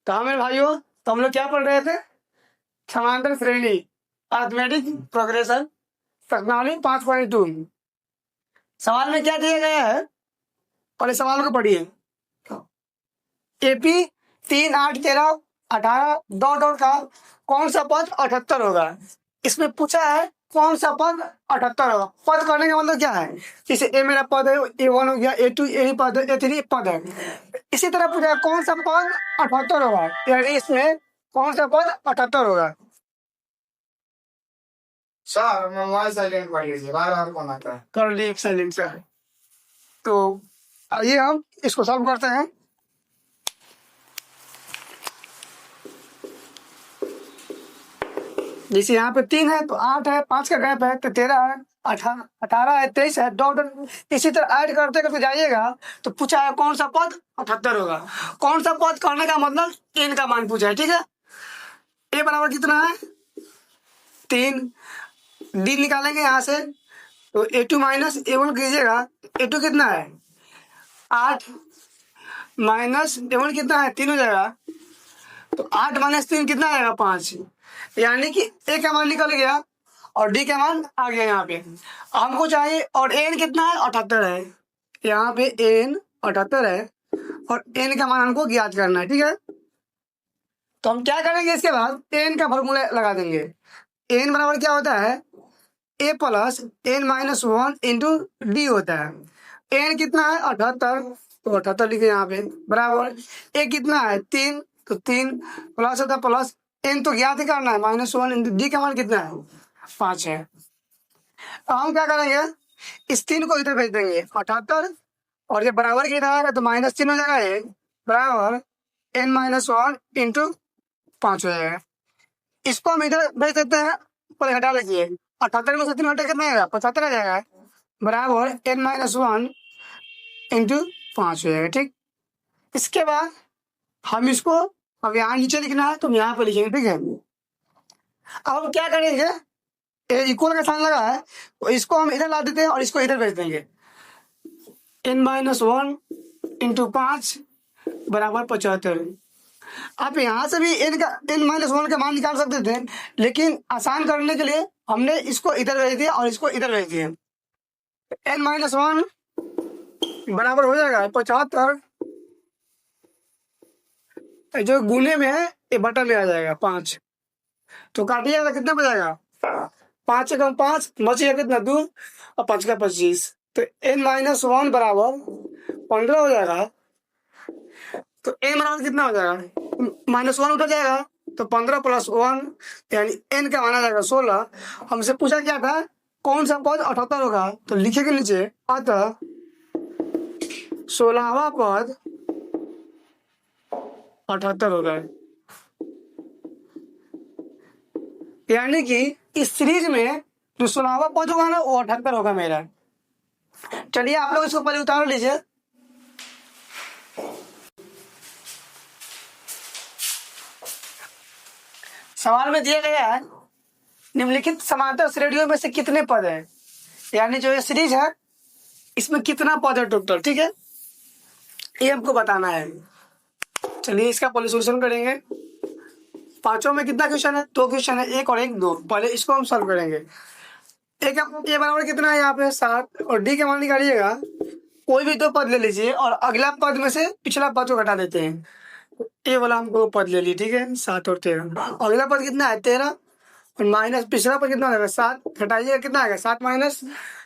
तो हाँ मेरे भाइयों, तो हम लोग क्या पढ़ रहे थे? समांतर श्रेणी, अरिथमेटिक प्रोग्रेशन, प्रश्नावली 5.2। सवाल में क्या दिया गया है और इस सवाल को पढ़िए। एपी 3, 8, 13, 18 डॉट डॉट का कौन सा पद 78 होगा? इसमें पूछा है कौन सा पद 78 होगा। पद करने का मतलब क्या है? जैसे ए मेरा पद है, A1 हो गया, A2 यही पद है, A3 पद है। इसी तरह पूछा है कौन सा पद 78 होगा, यानी इसमें कौन सा पद 78 होगा। सर मोबाइल साइलेंट कर लीजिए, बार बार फोन आता है। कर ली साइलेंट से। तो आइए हम इसको सॉल्व करते हैं। जैसे यहाँ पे 3 है तो 8 है, 5 का गैप है तो 13 है, 18 है, 23 है, डॉट इसी तरह ऐड करते करते जाइएगा। तो पूछा है कौन सा पद 78 होगा। कौन सा पद करने का मतलब n का मान पूछा है, ठीक है। a बराबर कितना है 3, d निकालेंगे यहाँ से तो A2 माइनस A1 कीजिएगा। A2 कितना है 8 माइनस A1 कितना है 3 हो जाएगा। तो 8 माइनस 3 कितना आएगा 5, यानी कि a का मान निकल गया और d का मान आ गया यहाँ पे। हमको चाहिए और n कितना है 78 है, यहाँ पे n 78 है और n का मान हमको ज्ञात करना है, ठीक है। तो हम क्या करेंगे, इसके बाद n का फॉर्मूला लगा देंगे। n बराबर क्या होता है a plus n minus 1 into D होता है। n कितना है 78, तो 78 लिखे यहाँ पे बराबर a कितना है 3, तो 3 प्लस होता है प्लस n तो ज्ञात ही करना है -1 इंटू डी का मान कितना है 5 है। अब हम क्या करेंगे, इस 3 को इधर भेज देंगे 78 और ये बराबर की इधर आएगा तो -3 हो जाएगा, एक बराबर n-1 इंटू 5 हो जाएगा। इसको हम इधर भेज देते हैं, पर घटा लीजिए 78 में से 3 घटा कितना आएगा 75 आ जाएगा, बराबर n-1 इंटू 5 हो जाएगा, ठीक। इसके बाद हम इसको अब यहाँ नीचे लिखना है तो हम यहाँ पर लिखेंगे, ठीक है। अब हम क्या करेंगे, इक्वल का साइन लगा है तो इसको हम इधर ला देते हैं और इसको इधर भेज देंगे। n-1 इंटू 5 बराबर 75। आप यहाँ से भी n-1 का मान निकाल सकते थे, लेकिन आसान करने के लिए हमने इसको इधर भेज दिया और इसको इधर भेज दिया। n-1 बराबर हो जाएगा 75, जो गुने में है ये बटन में आ जाएगा 5, तो काटिएगा तो कितना बचेगा 5 से कम 5 बचेगा कितना 2 और 5 का 25, तो n-1 बराबर 15 हो जाएगा। तो n बराबर कितना हो जाएगा -1 उधर जाएगा तो 15 + 1 यानी n का मान आ जाएगा 16। हमसे पूछा क्या था कौन सा पद 78 होगा, तो लिखेंगे नीचे अतः 16वां पद 78 होगा, यानी कि इस सीरीज में जो 16वां पद होगा ना वो 78 होगा मेरा। चलिए आप लोग इसको पहले उतार लीजिए। सवाल में दिया गया है निम्नलिखित समांतर श्रेणियों में से कितने पद हैं, यानी जो ये सीरीज है इसमें कितना पद है टोटल, ठीक है, ये हमको बताना है। चलिए इसका पहले सॉल्यूशन करेंगे। पांचों में कितना क्वेश्चन है 2 क्वेश्चन है, 1 और 1 2। पहले इसको हम सॉल्व करेंगे। ए बराबर कितना है यहाँ पे 7 और डी के मान निकालिएगा। कोई भी 2 पद ले लीजिए और अगला पद में से पिछला पद को घटा देते हैं। ए वाला हमको पद ले लिए, ठीक है 7 और 13। अगला पद कितना है 13 और माइनस पिछला पद कितना आएगा 7, घटाइएगा कितना आएगा 7 माइनस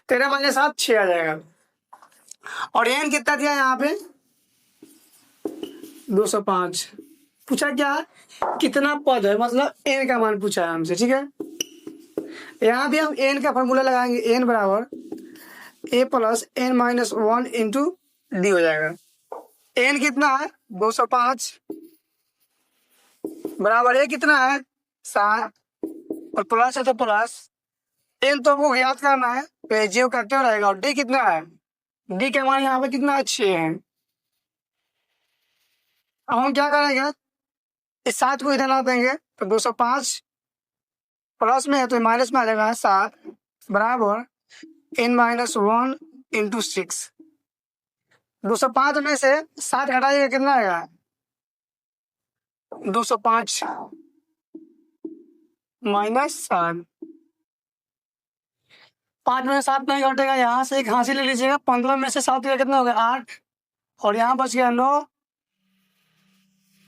13 माइनस 7 6 आ जाएगा। और एन कितना दिया यहाँ पे 205। पूछा क्या कितना पद है, मतलब एन का मान पूछा है हमसे, ठीक है। यहाँ भी हम एन का फॉर्मूला लगाएंगे, एन बराबर ए प्लस n-1 इंटू डी हो जाएगा। एन कितना है 205 बराबर ए कितना है 7 और प्लस है तो प्लस एन तो हमको याद करना है तो जीरो करते हो रहेगा। और डी कितना है, डी का मान यहाँ पे कितना है 6 है। अब हम क्या करेंगे, इस 7 को इधर ला देंगे तो 205 प्लस में है तो माइनस में आ जाएगा 7 बराबर n-1 इंटू 6। 205 में से 7 घटाइएगा कितना आएगा 205 माइनस 7, 5 में से 7 नहीं घटेगा, यहाँ से एक हासिल ले लीजिएगा। 15 में से 7 गया कितना हो गया 8, और यहाँ बच गया 9,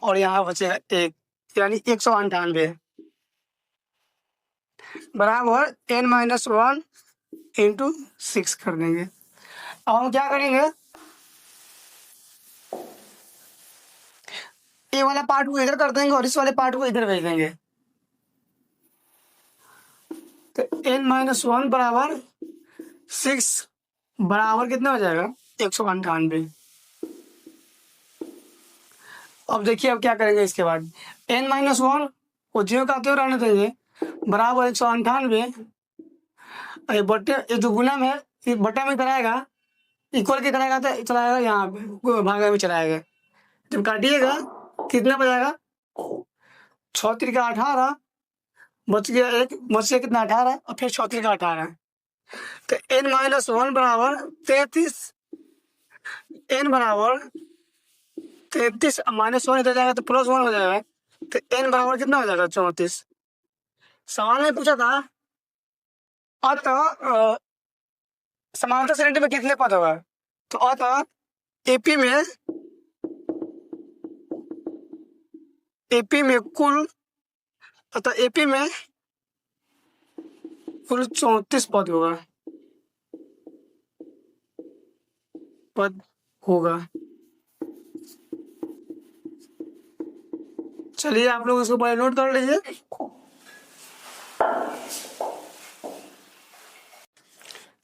और यहाँ बचेगा 1, यानी 198 बराबर n-1 इंटू 6 कर देंगे। अब हम क्या करेंगे, ये वाला पार्ट को इधर कर देंगे और इस वाले पार्ट को इधर भेज देंगे। तो n-1 बराबर 6 बराबर कितना हो जाएगा 198। अब देखिए अब क्या करेंगे इसके बाद, n-1 को 0 का आते हुए रहने देंगे, बराबर 198। ये बट्टे, ये जो गुणन है ये बट्टा में कराएगा, इक्वल की तरह तो चलाएगा, यहाँ पे भागा में चलाएगा। जब काटिएगा कितना बचेगा, 6 3 का 18, बच गया एक, बच गया कितना 18, और फिर 6 3 का 18। तो n-1 बराबर 33, n बराबर 33 -1 इधर जाएगा तो +1 हो जाएगा। तो n बराबर कितना हो जाएगा 34। सवाल में पूछा था अतः समांतर श्रेणी में कितने पद होगा, तो अतः एपी में कुल, अतः एपी में कुल 34 पद होगा। चलिए आप लोग इसको पहले नोट कर लीजिए।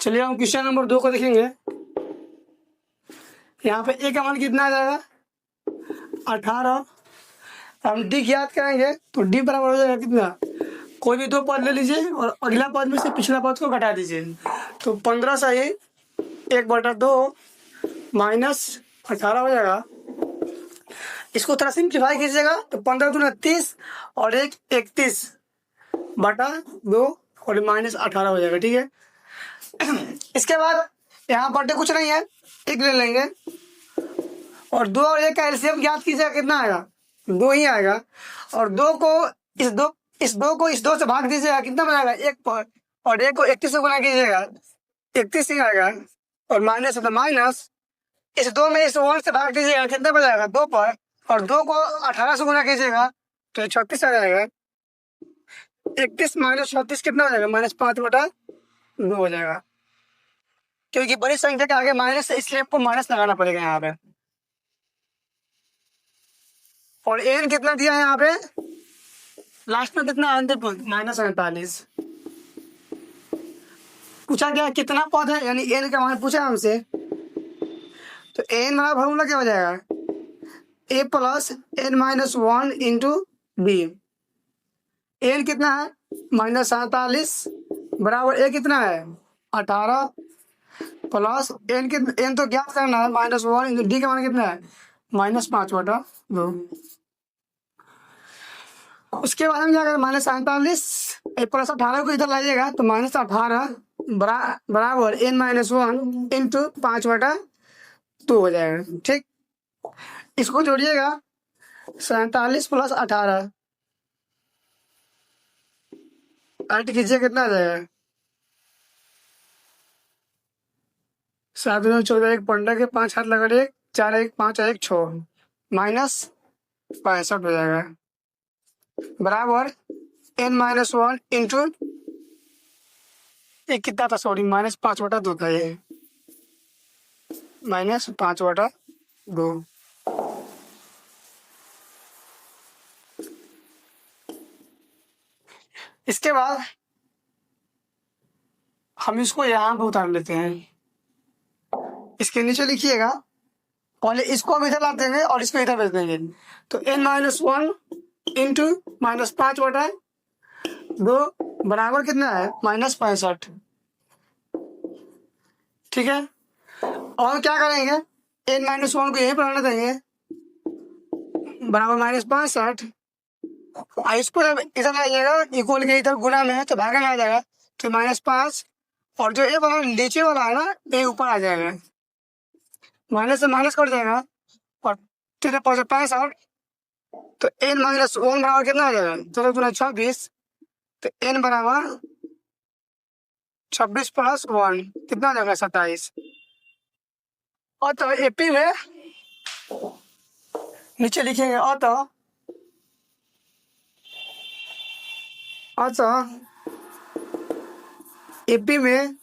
चलिए हम क्वेश्चन नंबर 2 को देखेंगे। यहाँ पे ए का मान कितना आ जाएगा 18। हम डी याद करेंगे तो डी बराबर हो जाएगा कितना, कोई भी 2 पद ले लीजिए और अगला पद में से पिछला पद को घटा दीजिए। तो 15 से ही 1/2 माइनस 18 हो जाएगा। इसको थोड़ा सिंप्लीफाई कीजिएगा तो 15 दूना 30 और 1 31/2 और -18 हो जाएगा। ठीक है, इसके बाद यहाँ बटे कुछ नहीं है, 1 ले लेंगे और 2 और 1 का एलसीएम ज्ञात कीजिएगा, कितना आएगा 2 ही आएगा। और 2 को इस 2 से भाग दीजिएगा, कितना बनेगा 1 पर, और 1 को 31 से गुना कीजिएगा 31 ही आएगा, और माइनस है तो माइनस, इस 2 में इस 1 से भाग दीजिएगा, कितना बनेगा 2 पर, और 2 को 18 से गुना कीजिएगा तो 36 आ जाएगा। 31 - 36 कितना हो जाएगा -5/2 हो जाएगा। क्योंकि बड़ी संख्या के आगे माइनस है इसलिए आपको माइनस लगाना पड़ेगा यहाँ पे। और एन कितना दिया है यहाँ पे लास्ट में, कितना -48 पूछा गया कितना पद है, यानी एन का मान पूछा हमसे। तो एन वाला फॉर्मूला क्या हो जाएगा, a + n-1 into B. N कितना है -47 बराबर ए कितना है 18 प्लस एन तो ज्ञात करना है -1 इंटू डी का मान कितना है -5/2। उसके बाद हम क्या करें, -47 प्लस 18 को इधर लाइएगा तो -18 बराबर n-1 इंटू 5/2 हो जाएगा। ठीक, इसको जोड़िएगा 47 + 18 ऐड कीजिए, कितना आ जाएगा 7 2 14 1 15 के 5 हाथ लगा 1 4 1 5 1 6 -65 हो जाएगा बराबर n-1 इंटू एक कितना था, सॉरी -5/2 था, ये -5/2। इसके बाद हम इसको यहाँ पे उतार लेते हैं। इसके नीचे लिखिएगा, पहले इसको हम इधर ला देंगे और इसको इधर भेज देंगे। तो n-1 इंटू -5/2 बराबर कितना है -65। ठीक है, और क्या करेंगे, n-1 को यहीं पर आने देंगे बराबर -65। इसको इधर आइएगा, इक्वल के इधर गुना में है तो भागा में आ जाएगा तो -5, और जो ये वाला नीचे वाला है ना ये ऊपर आ जाएगा, माइनस से माइनस कट जाएगा और 3 5 65 तो n माइनस वन बराबर कितना हो जाएगा? चलो गुना 26, तो n बराबर 26 प्लस 1 कितना हो जाएगा? 27। और तो एपी में नीचे लिखेंगे और तो एपी में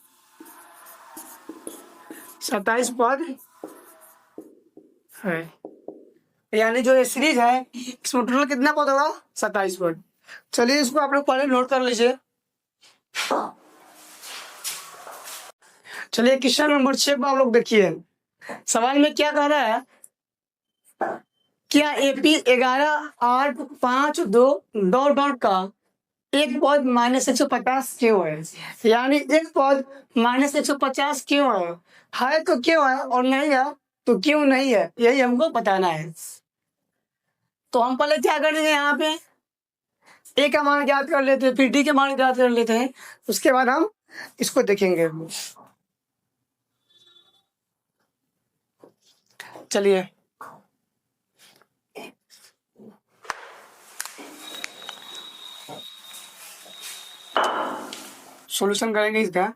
27 पद है, यानी जो ये सीरीज है इसमें टोटल कितना पद होगा? 27 पद। चलिए इसको आप लोग पहले नोट कर लीजिए। चलिए क्वेश्चन नंबर 6 को आप लोग देखिए। सवाल में क्या कह रहा है? क्या एपी 11 8 5 2 दो डॉट का एक पद -150 क्यों है? यानी एक पद -150 क्यों है तो क्यों है और नहीं है तो क्यों नहीं है, यही हमको बताना है। तो हम पहले क्या करेंगे, यहाँ पे ए का मान ज्ञात कर लेते हैं, फिर डी के मान ज्ञात कर लेते हैं, उसके बाद हम इसको देखेंगे। चलिए सॉल्यूशन करेंगे इसका।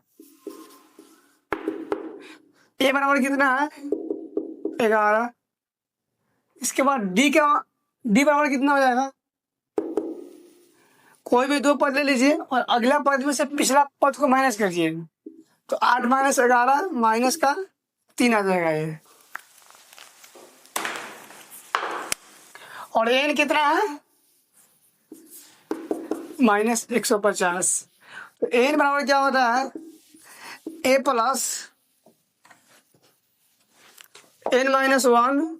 ए बराबर कितना है? 11। इसके बाद डी बराबर कितना हो जाएगा? कोई भी दो पद ले लीजिए और अगला पद में से पिछला पद को माइनस करिए, तो 8 - 11 माइनस का 3 आ जाएगा ये। और एन कितना है? -150। तो एन बराबर क्या होता है? A plus n-1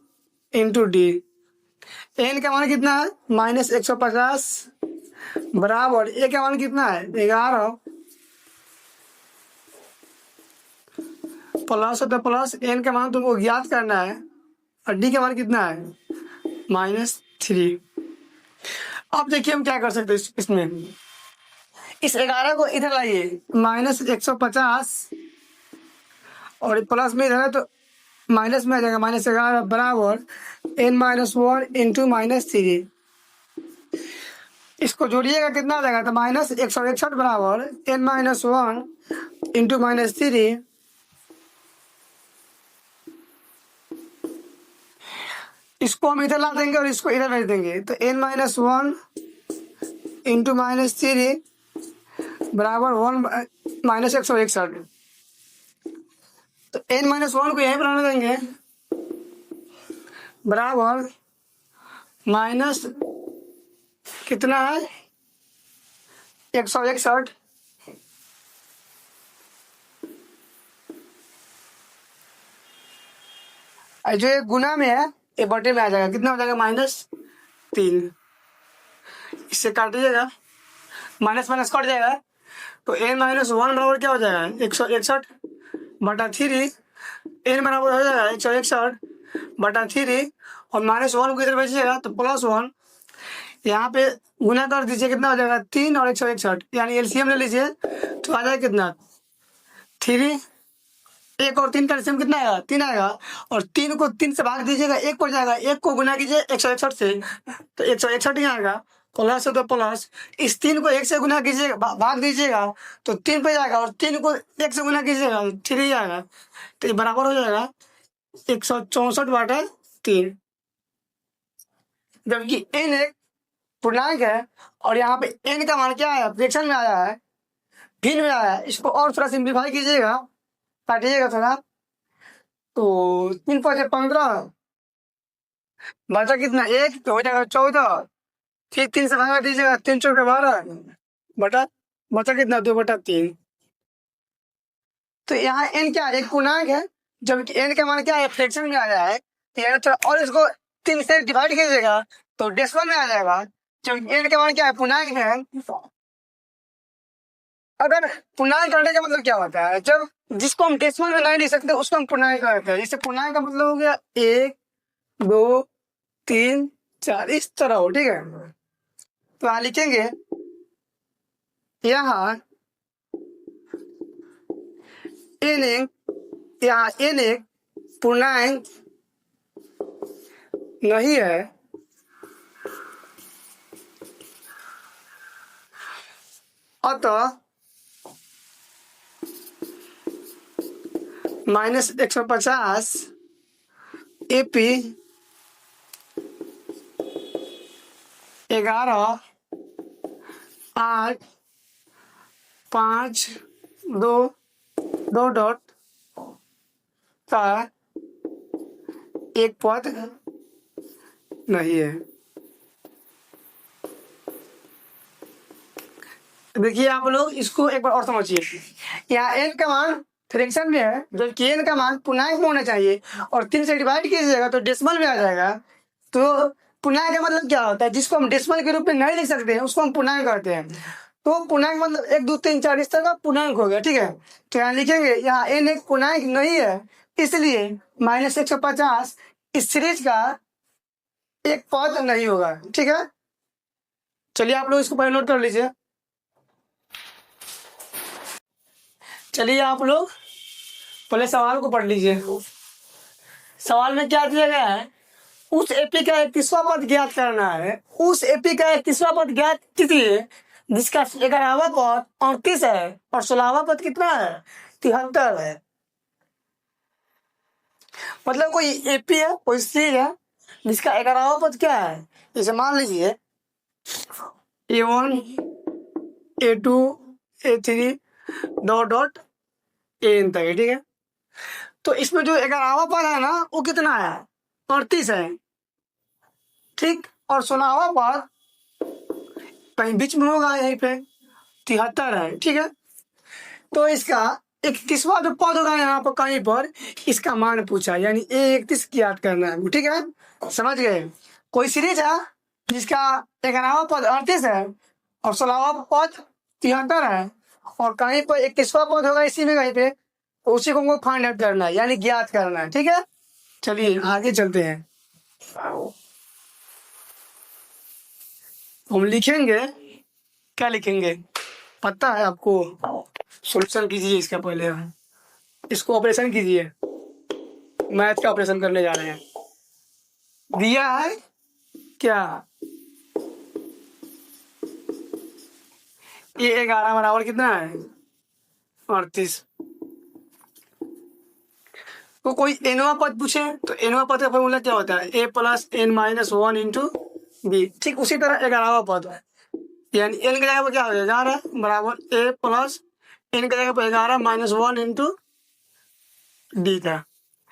into D. N का मान कितना है? -150 बराबर ए का मान कितना है? 11 प्लस होता प्लस एन का मान तुमको ज्ञात करना है और डी का मान कितना है? -3। अब देखिए हम क्या कर सकते हैं इसमें। इस 11 को इधर लाइए, -150 और प्लस में इधर है तो माइनस में आ जाएगा, -11 बराबर n-1 इंटू -3। इसको जोड़िएगा कितना आ जाएगा? तो -161 बराबर n-1 इंटू -3। इसको हम इधर ला देंगे और इसको इधर भेज देंगे, तो n-1 इंटू -3 बराबर 1-161। तो n-1 को यहीं पर आने देंगे बराबर माइनस कितना है? 161। जो ये गुना में है ये बटे में आ जाएगा, कितना हो जाएगा? -3। इससे काट दीजिएगा, माइनस माइनस कट जाएगा, तो n-1 बराबर क्या हो जाएगा? 161 बटा 3। n बराबर हो जाएगा 161 बटा 3 और -1 को इधर भेजिएगा तो +1। यहाँ पे गुना कर दीजिए, कितना हो जाएगा? 3 और 161, यानी एलसीएम ले लीजिए तो आ जाएगा कितना? 3। 1 और 3 का एलसीएम कितना आएगा? 3 आएगा। और 3 को 3 से भाग दीजिएगा, 1 पर जाएगा, 1 को गुना कीजिए 161 से तो 161 ही आएगा, प्लस हो तो प्लस। इस 3 को 1 से गुना कीजिएगा, भाग दीजिएगा तो 3 पे जाएगा, और 3 को 1 से गुना कीजिएगा 3 आएगा, तो ये बराबर हो जाएगा 164/3। जबकि n एक पूर्णांक है और यहाँ पे n का मान क्या है? फ्रैक्शन में आया है, भिन्न में आया है। इसको और थोड़ा सिंप्लीफाई कीजिएगा, काटिएगा थोड़ा, तो 3 × 5 = 15 बचा कितना? 1, तो हो जाएगा 14। फिर 3 से भागा दीजिएगा, 3 × 4 = 12 बटा बचा कितना? 2/3। तो यहाँ n क्या है? एक पूर्णांक है, जबकि n का मान क्या है? फ्रैक्शन में आया है, तो यहाँ थोड़ा और इसको 3 से डिवाइड कीजिएगा तो डेसिमल में आ जाएगा, जबकि n का मान क्या है? पूर्णांक है। अगर पूर्णांक करने का मतलब क्या होता है? जब जिसको हम डेसिमल में नहीं लिख सकते उसको हम पूर्णांक कहते हैं। जैसे पूर्णांक का मतलब हो गया 1 2 3 4 इस तरह हो, ठीक है। तो यहाँ लिखेंगे, यहाँ n एक पूर्णांक नहीं है, अतः -150 AP 11 8 5 2 2 डॉट का एक पद नहीं है। देखिए आप लोग इसको एक बार और समझिए। यहाँ n का मान फ्रैक्शन में है, जबकि n का मान पूर्णांक में होना चाहिए और 3 से डिवाइड कीजिएगा तो डेसिमल में आ जाएगा। तो पूर्णांक का मतलब क्या होता है? जिसको हम डेसिमल के रूप में नहीं लिख सकते हैं उसको हम पूर्णांक कहते हैं। तो पूर्णांक मतलब 1 2 3 4 इस तरह का पूर्णांक हो गया, ठीक है। तो यहाँ लिखेंगे यहाँ n एक पूर्णांक नहीं है, इसलिए -150 इस सीरीज का एक पद नहीं होगा, ठीक है। चलिए आप लोग इसको पहले नोट कर लीजिए। चलिए आप लोग पहले सवाल को पढ़ लीजिए। सवाल में क्या दिया गया है? उस एपी का 31वां पद ज्ञात करना है। उस एपी का 31वां पद ज्ञात कीजिए जिसका 11वां पद 38 है और 16वां पद कितना है? 73 है। मतलब कोई एपी है, कोई सीरीज है जिसका 11वां पद क्या है? जैसे मान लीजिए A1 A2 A3 dot dot AN तक है, ठीक है। तो इसमें जो 11वां पद है ना वो कितना है? 38 है, ठीक। और 16वां पद कहीं बीच में होगा, यहीं पे 73 है, ठीक है। तो इसका 31वां जो पद होगा यहाँ पर कहीं पर, इसका मान पूछा, यानी A31 ज्ञात करना है, ठीक है। समझ गए? कोई सीरीज है जिसका 11वां पद 38 है और 16वां पद 73 है और कहीं पर 31वां पद होगा इसी में कहीं पे, तो उसी को हमको फाइंड आउट करना है, यानी ज्ञात करना है, ठीक है। चलिए आगे चलते हैं। हम लिखेंगे, क्या लिखेंगे पता है आपको? सॉल्यूशन कीजिए इसका पहले, इसको ऑपरेशन कीजिए। मैथ का ऑपरेशन करने जा रहे हैं। दिया है क्या? ये 11 बराबर कितना है? 38। तो कोई एनवा पद पूछे तो एनवा पद का फॉर्मूला क्या होता है? A + n-1 into B. ठीक उसी तरह 11वां पद है, यानी n की जगह पर क्या हो जाएगा? 11 बराबर A + n की जगह पर 11 - 1 इंटू डी का,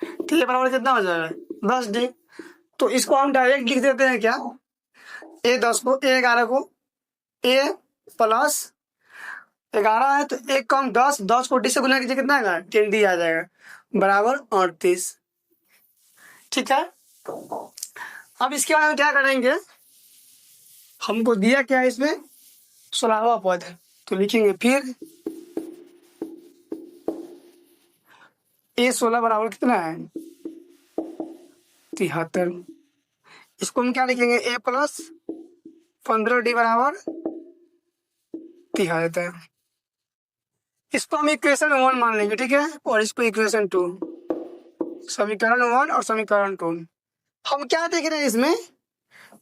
ठीक है। बराबर कितना हो जाएगा? 10D। तो इसको हम डायरेक्ट लिख देते हैं क्या? A11 को A + 11 है तो 1 कम 10, 10 को D से गुना कीजिए, कितना आएगा? 10D आ जाएगा, बराबर 38, ठीक है। अब इसके बाद हम क्या करेंगे? हमको दिया क्या है इसमें? 16वां पद, तो लिखेंगे फिर A16 बराबर कितना है? 73। इसको हम क्या लिखेंगे? A + 15D बराबर 73। इसको हम इक्वेशन 1 मान लेंगे, ठीक है, और इसको इक्वेशन 2। समीकरण 1 और समीकरण 2। हम क्या देख रहे हैं इसमें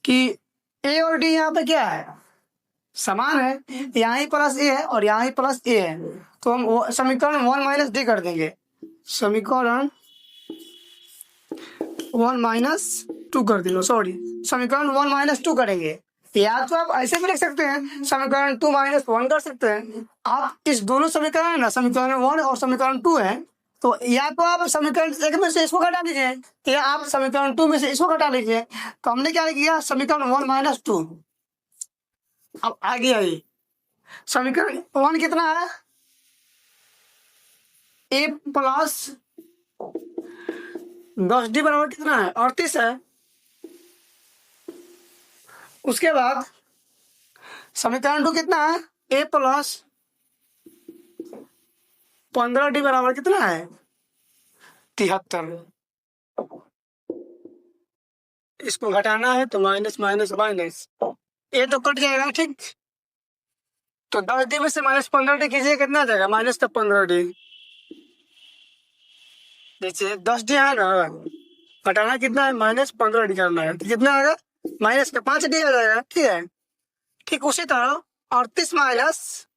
कि A और D यहाँ पे क्या है? समान है, यहाँ ही +A है और यहाँ ही +A है, तो हम समीकरण 1 - D कर देंगे। समीकरण 1 - 2 कर देंगे, सॉरी समीकरण 1 - 2 करेंगे। या तो आप ऐसे भी लिख सकते हैं, समीकरण 2 - 1 कर सकते हैं। आप इस दोनों समीकरण है ना, समीकरण 1 और समीकरण 2 है, तो या तो आप समीकरण 1 में से इसको घटा लीजिए या आप समीकरण 2 में से इसको घटा लीजिए। तो हमने क्या किया? समीकरण 1 - 2। अब आगे आइए, समीकरण 1 कितना है? A + 10D बराबर कितना है? 38 है। उसके बाद समीकरण 2 कितना है? A + 15D बराबर कितना है? 73। इसको घटाना है तो माइनस माइनस माइनस, ये तो कट जाएगा, ठीक। तो 10D में से -15D कीजिए, कितना आ जाएगा? -15D। जैसे 10D है ना, घटाना कितना है? -15D करना है, तो कितना आएगा? -5D आ जाएगा, ठीक है। ठीक उसी तरह 38 -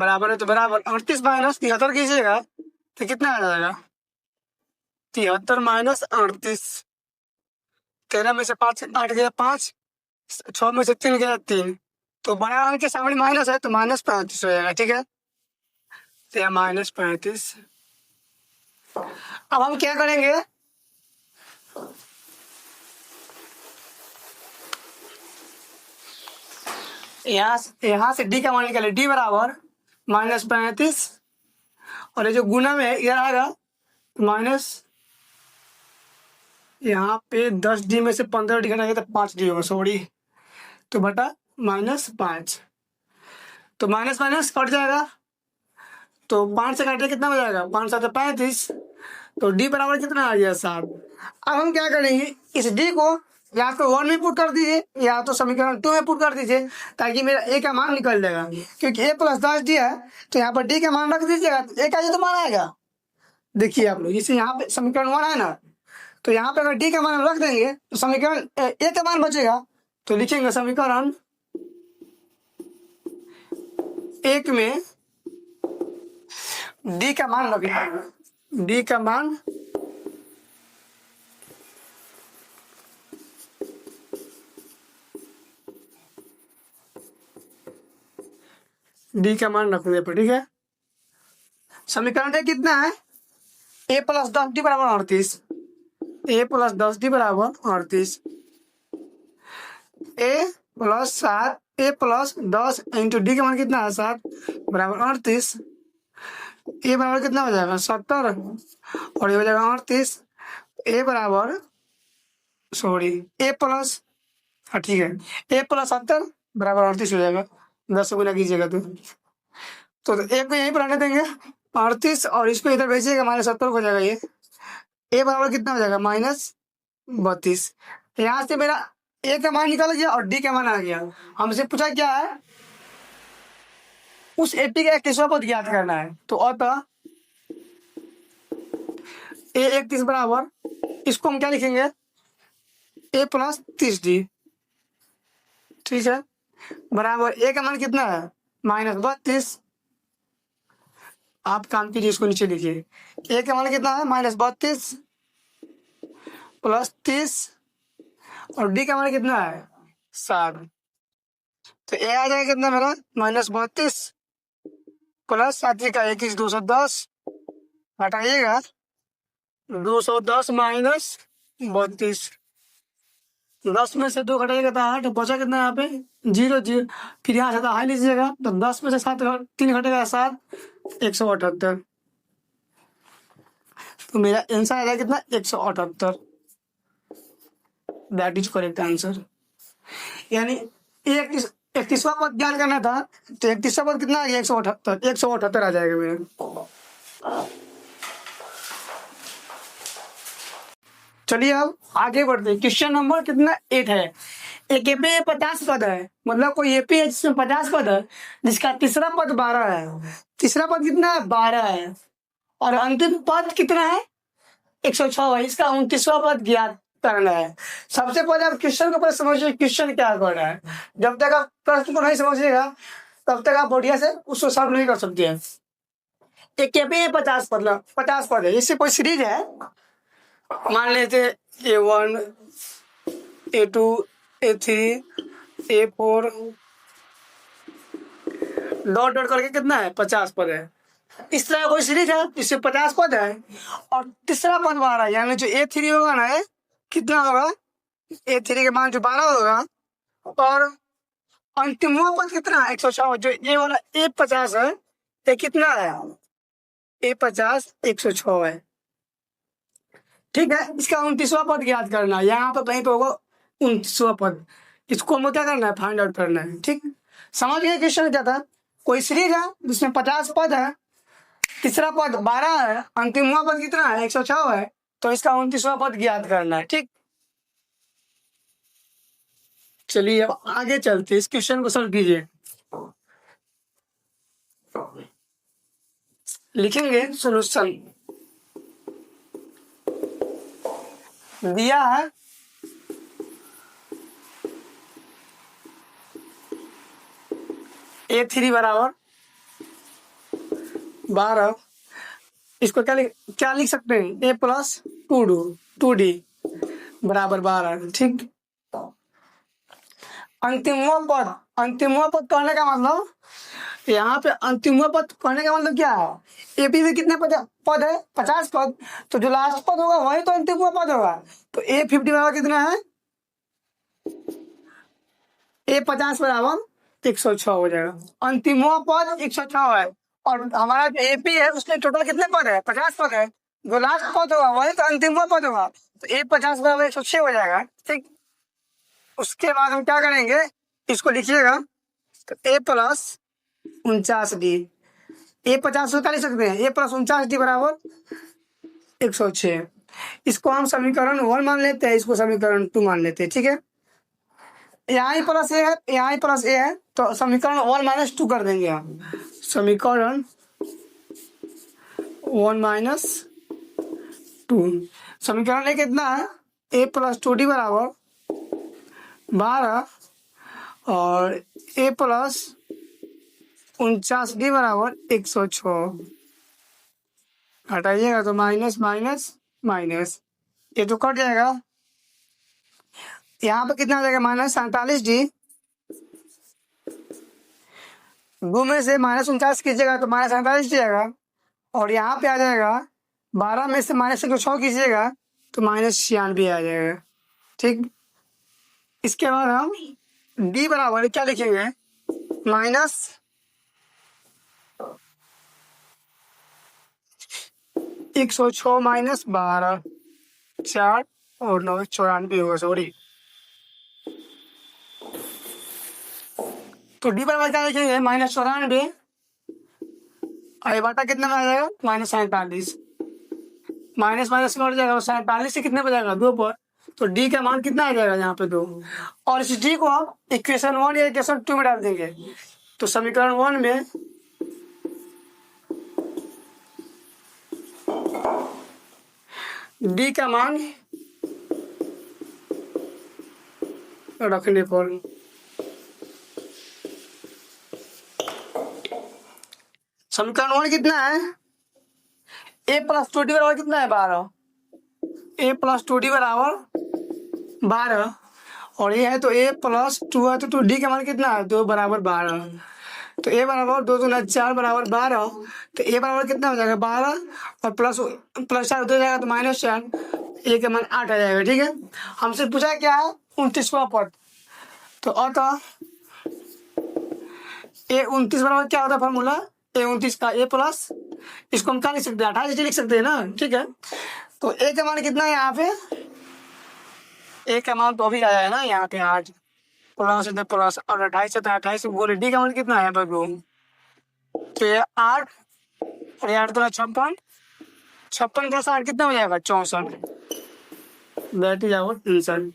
बराबर है तो बराबर 38 माइनस 73 कीजिएगा तो कितना आ जाएगा? 73 माइनस 38। 13 में से 5 8 गया 5, 6 में से 3 गया 3, तो बड़ा अंक के सामने माइनस है तो माइनस 35 हो जाएगा। ठीक है, तो यह माइनस 35। अब हम क्या करेंगे, यहाँ से डी का मान निकाले, डी बराबर माइनस 35, और ये जो गुना में इधर आएगा माइनस, यहाँ पे 10D में से 15D घटाएंगे तो 5D होगा, सॉरी, तो बटा -5, तो माइनस माइनस कट जाएगा, तो 5 से काटे कितना हो जाएगा? 5 7 35, तो डी बराबर कितना आ गया? 7। अब हम क्या करेंगे, इस डी को या तो 1 में पुट कर दीजिए या तो समीकरण 2 में पुट कर दीजिए, ताकि मेरा ए का मान निकल जाएगा, क्योंकि ए प्लस 10D है तो यहाँ पर डी का मान रख दीजिएगा, ए का ये तो मान आएगा। देखिए आप लोग, जैसे यहाँ पे समीकरण 1 है ना, तो यहाँ पे अगर डी का मान रख देंगे तो समीकरण ए का मान बचेगा, तो लिखेंगे समीकरण 1 में डी का मान रखेंगे, डी का मान रखने पर। ठीक है, समीकरण एक कितना है? ए प्लस 10D बराबर 38, ए प्लस 10D बराबर 38, ए प्लस 7, ए प्लस 10 इंटू डी का मान कितना है? 7 बराबर 38, ए बराबर कितना हो जाएगा? 70, और ये हो जाएगा 38, ए बराबर सॉरी ए प्लस, हाँ ठीक है, ए प्लस 70 बराबर 38 हो जाएगा, 10 से गुना कीजिएगा तो ए को यहीं पर आने देंगे 38, और इसको इधर भेजिएगा -70 हो जाएगा, ये ए बराबर कितना हो जाएगा? -32। यहाँ से मेरा ए का मान निकल गया और डी का मान आ गया। हमसे पूछा क्या है, उस एपी का 31वां पद ज्ञात करना है, तो अतः ए 31 बराबर, इसको हम क्या लिखेंगे? ए प्लस 30D। ठीक है, बराबर ए का मान कितना है? -32। आप काम कीजिए, इसको नीचे लिखिए, ए का मान कितना है? -32 प्लस 30, और डी का मान कितना है? 7, तो ए आ जाएगा कितना मेरा? -32 प्लस 7 का 21, 210, हटाइएगा 210 माइनस 32, 10 में से 2 घटाइएगा तो 8, बचा कितना यहाँ पे? 0 0, फिर यहाँ से तो हाई लीजिएगा, तो 10 में से 3 घटेगा 7, 178, तो मेरा आंसर आ जाएगा कितना? 178। That is correct answer. यानी 31वां पद ज्ञात करना था, तो 31वां पद कितना आ गया? 178, 178 आ जाएगा मेरा। चलिए अब आगे बढ़ते हैं। क्वेश्चन नंबर कितना? 8 है। एक एपी 50 पद है, मतलब कोई एपी है जिसमें 50 पद है, जिसका तीसरा पद 12 है। तीसरा पद कितना है? 12 है, और अंतिम पद कितना है? 106 है। इसका 29वां पद ज्ञात करना है। सबसे पहले आप क्वेश्चन को पहले समझिए, क्वेश्चन क्या कर रहा है। जब तक आप प्रश्न को नहीं समझिएगा तब तक आप बढ़िया से उसको सॉल्व नहीं कर सकते हैं। एक एपी है 50 पद है, इससे कोई सीरीज है, मान लेते A1 A2 A3 A4 dot dot करके कितना है? 50 पद है। इस तरह कोई सीरीज है जिससे 50 पद है और तीसरा पद 12 है, यानी जो A3 होगा ना, कितना होगा? A3 के मान जो 12 होगा, और अंतिम पद कितना है? 106। जो ये वाला A50 है, ये कितना है? A50 106 है। ठीक है, इसका 29वां पद ज्ञात करना है। यहाँ पर कहीं पे होगा 29वां पद, इसको हमें क्या करना है? फाइंड आउट करना है। ठीक, समझ गए क्वेश्चन क्या था? कोई सीरीज है जिसमें 50 पद है, तीसरा पद 12 है, अंतिमवां पद कितना है? 106 है, तो इसका 29वां पद ज्ञात करना है। ठीक, चलिए अब आगे चलते, इस क्वेश्चन को सॉल्व कीजिए। लिखेंगे सोल्यूशन। दिया है A3 बराबर 12, इसको क्या लिख सकते हैं, ए प्लस 2डी बराबर 12। ठीक, अंतिमवा पद कहने का मतलब, यहाँ पे अंतिमवा पद कहने का मतलब क्या है, एपी में कितने पद है, 50 पद। तो जो लास्ट पद होगा वही तो अंतिमवा पद होगा। तो A50 बराबर कितना है, A50 बराबर 106 हो जाएगा। अंतिमवा पद 106 है, और हमारा जो एपी है उसमें टोटल कितने पद है, 50 पद है। जो लास्ट पद होगा वही तो अंतिमवा पद होगा। तो A50 बराबर 106 हो जाएगा। ठीक, उसके बाद हम क्या करेंगे, इसको लिखिएगा, तो A+49D, A50 को क्या लिख सकते हैं, A+49D बराबर 106। इसको हम समीकरण 1 मान लेते हैं, इसको समीकरण 2 मान लेते हैं। ठीक है, यहाँ ही प्लस ए है, यहाँ ही प्लस ए है, तो समीकरण 1 - 2 कर देंगे हम। समीकरण 1 - 2, समीकरण ए कितना है, A+2D बराबर 12 और A+49D बराबर 106। हटाइएगा तो माइनस माइनस माइनस, ये तो कट जाएगा। यहाँ पे कितना आ जाएगा, -47D। 2 में से -49 कीजिएगा तो -47 जाएगा, और यहाँ पे आ जाएगा 12 में से -106 कीजिएगा तो -96 आ जाएगा। ठीक, इसके बाद हम डी बराबर क्या लिखेंगे, -106 - 12, 4 और 9 94 होगा, सॉरी। तो डी बराबर क्या लिखेंगे, -94, और बटा कितना में आ जाएगा, -47। माइनस माइनस कट जाएगा, 47 से कितने बजाएगा, 2 पर। तो डी का मान कितना आ जाएगा, यहाँ पे 2। और इस डी को हम इक्वेशन 1 या इक्वेशन 2 में डाल देंगे। तो समीकरण 1 में डी का मान रखने पर समीकरण 1 कितना है, A+2D बराबर कितना है, 12। A+2D बराबर 12, और ये है तो A+2 है, तो D का मान कितना है, 2 बराबर 12। तो A बराबर 2 × 4 बराबर 12। तो A बराबर कितना हो जाएगा, 12, और प्लस 4 हो जाएगा तो -4, A का मान 8 आ जाएगा। ठीक है, हमसे पूछा क्या है, 29वां पद। तो अतः A29 बराबर क्या होता है फॉर्मूला, A29 का A+, इसको हम क्या लिख सकते हैं, 28 लिख सकते हैं ना। ठीक है, तो A का मान कितना है, यहाँ पे A का मान तो अभी आया है ना, यहाँ पे 8 प्लस और 28 है, तो 28 बोले डी का मान कितना है, यहाँ पर 2। तो ये 8 और 8 तो 56, 56 + 8 कितना हो जाएगा, 64। बैठ जाओ टेंशन।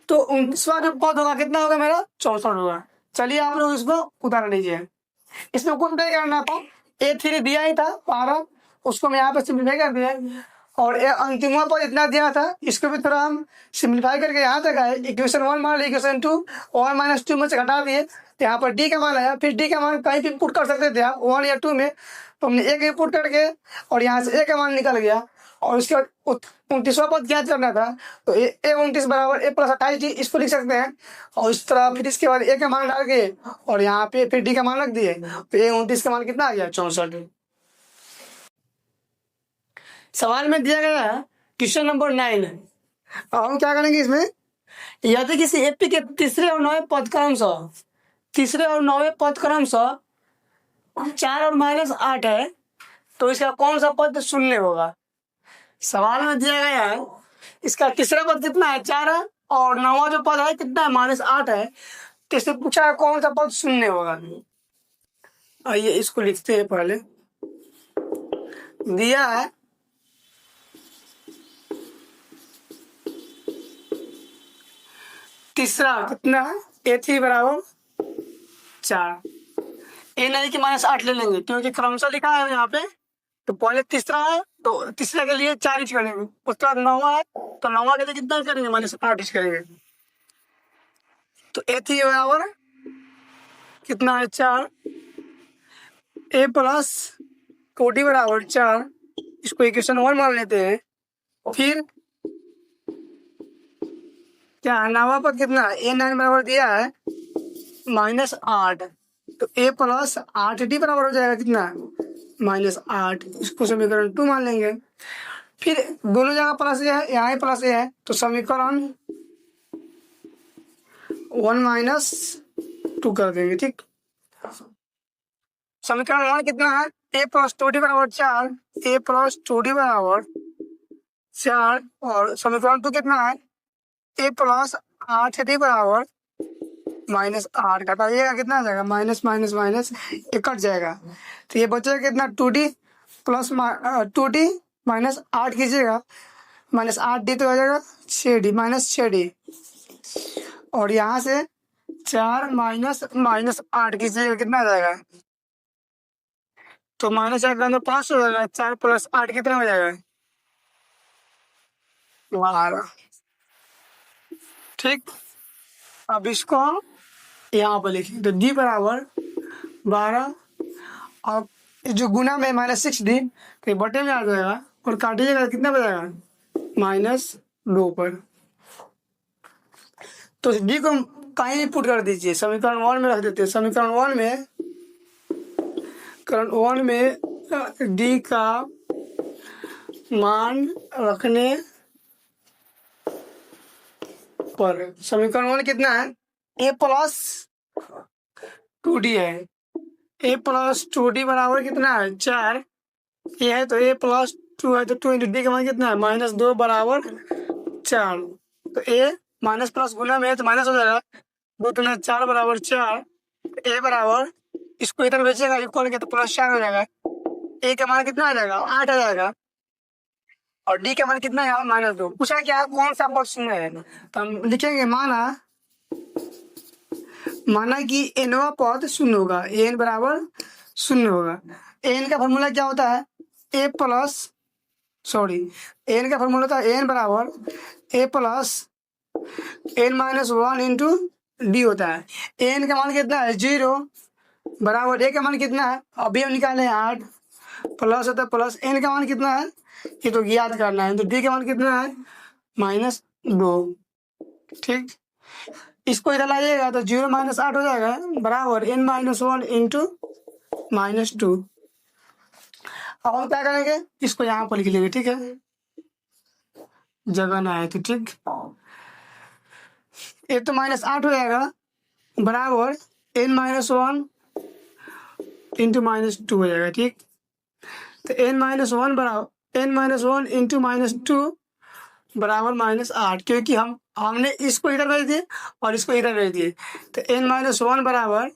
तो 29वां जो पद होगा कितना होगा मेरा, 64 होगा। चलिए आप लोग इसको उतार लीजिए। इसमें कुछ नहीं करना था, A3 दिया ही था 12, उसको मैं यहाँ पे सिम्प्लीफाई कर दिया, और अंतिम पद इतना दिया था, इसको भी थोड़ा हम सिम्प्लीफाई करके यहाँ तक आए। इक्वेशन 1 मान ली, इक्वेशन 2 1 - 2 में से घटा दिए, तो यहाँ पर डी का मान आया। फिर डी का मान कहीं भी पुट कर सकते थे आप, 1 या 2 में, तो हमने एक ही पुट करके, और यहाँ से ए का मान निकल गया। और उसके बाद 29वां पद क्या करना था, तो A29 बराबर A+28D, इसको लिख सकते हैं। और इस तरह फिर इसके बाद ए का मान डाल के, और यहाँ पे फिर डी का मान रख दिए, तो A29 का मान कितना आ गया, 64। सवाल में दिया गया है क्वेश्चन नंबर 9। अब हम क्या करेंगे इसमें, यदि किसी एपी के तीसरे और 9वें पदक्रम से 4 और -8 है, तो इसका कौन सा पद शून्य होगा। सवाल में दिया गया है इसका तीसरा पद कितना है, 4 है, और 9वां जो पद है कितना है, -8 है। तो इससे पूछा है कौन सा पद शून्य होगा। आइए इसको लिखते हैं। पहले दिया है तीसरा कितना है, A3 बराबर 4, ए नहीं कि -8 ले लेंगे, क्योंकि क्रमशः लिखा है यहाँ पे। तो पहले तीसरा है, तो तीसरे के लिए 4 इंच करेंगे। उसके बाद 9वां है, तो 9वां के लिए कितना करेंगे, -8 इंच करेंगे। तो A3 बराबर कितना है, 4, ए प्लस टू डी बराबर 4, इसको इक्वेशन 1 मान लेते हैं। फिर क्या नवा पर कितना ए 9 बराबर दिया है -8, तो ए प्लस 8d बराबर हो जाएगा कितना -8, इसको समीकरण 2 मान लेंगे। फिर दोनों जगह प्लस ए है, यहाँ प्लस ए है, तो समीकरण 1 - 2 कर देंगे। ठीक, समीकरण 1 कितना है ए प्लस टू डी बराबर 4, ए प्लस टू डी बराबर 4, और समीकरण 2 कितना है ए प्लस 8d बराबर -8। घटाइएगा कितना आ जाएगा माइनस माइनस माइनस, ये कट जाएगा, तो ये बचेगा कितना 2d प्लस 2d -8 कीजिएगा, -8d तो आ जाएगा 6d, -6d, और यहाँ से 4 -8 कीजिएगा कितना आ जाएगा, तो -4 के अंदर 5 हो जाएगा, 4 + 8 कितना हो जाएगा 12। ठीक, अब इसको यहाँ पर लिखें तो d बराबर 12, और जो गुना में -6d तो ये बटे में आ जाएगा, और काटिएगा कितना बचेगा -2 पर। तो d को कहीं भी पुट कर दीजिए, समीकरण 1 में रख देते हैं। समीकरण 1 में d का मान रखने पर समीकरण 1 कितना है a प्लस 2d है, a प्लस 2d बराबर कितना है 4, ये है तो a प्लस 2 है, तो 2 × d का मान कितना है -2 बराबर 4, तो a माइनस प्लस गुना में है तो माइनस हो जाएगा, 2 × 4 बराबर 4, a बराबर इसको इधर भेजिएगा इक्वल के तो +4 हो जाएगा, a का मान कितना आ जाएगा 8 आ जाएगा, और d का मान कितना है -2। पूछा क्या कौन सा पद शून्य है, तो हम लिखेंगे माना कि nवा पद शून्य होगा, n बराबर 0 होगा। n का फॉर्मूला क्या होता है n का फॉर्मूला होता है n बराबर a plus n-1 into D होता है। n का मान कितना है 0 बराबर a का मान कितना है अभी हम निकाले 8, प्लस होता है प्लस n का मान कितना है ये तो ज्ञात करना है, तो d का मान कितना है -2। ठीक, इसको इधर लाइएगा तो 0 - 8 हो जाएगा बराबर n-1 इंटू -2। अब हम क्या करेंगे इसको यहाँ पर लिख लेंगे। ठीक है, जगह ना है तो ठीक, ये तो -8 हो जाएगा बराबर n-1 इंटू -2 हो जाएगा। ठीक, तो n-1 बराबर n-1 इंटू -2 बराबर -8, क्योंकि हमने इसको इधर भेज दिए और इसको इधर भेज दिए, तो n-1 बराबर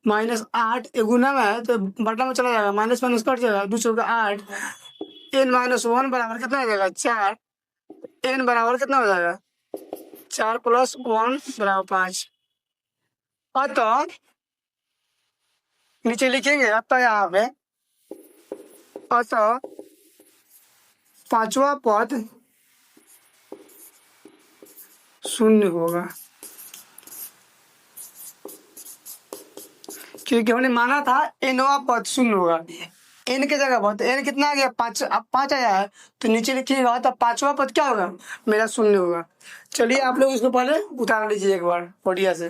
-8 गुना में है तो बटा में चला जाएगा, माइनस माइनस कट जाएगा, 2 × 8, n-1 बराबर कितना हो जाएगा 4, n बराबर कितना हो जाएगा 4 + 1 बराबर 5। अतः नीचे लिखेंगे अतः यहाँ पे, अतः पांचवा पद शून्य होगा, क्योंकि हमने माना था nवा पद शून्य होगा। n के जगह पर तो n कितना आ गया 5, अब 5 आया है तो नीचे लिखिएगा तो पांचवा पद क्या होगा मेरा शून्य होगा। चलिए आप लोग इसको पहले उतार लीजिए एक बार बढ़िया से।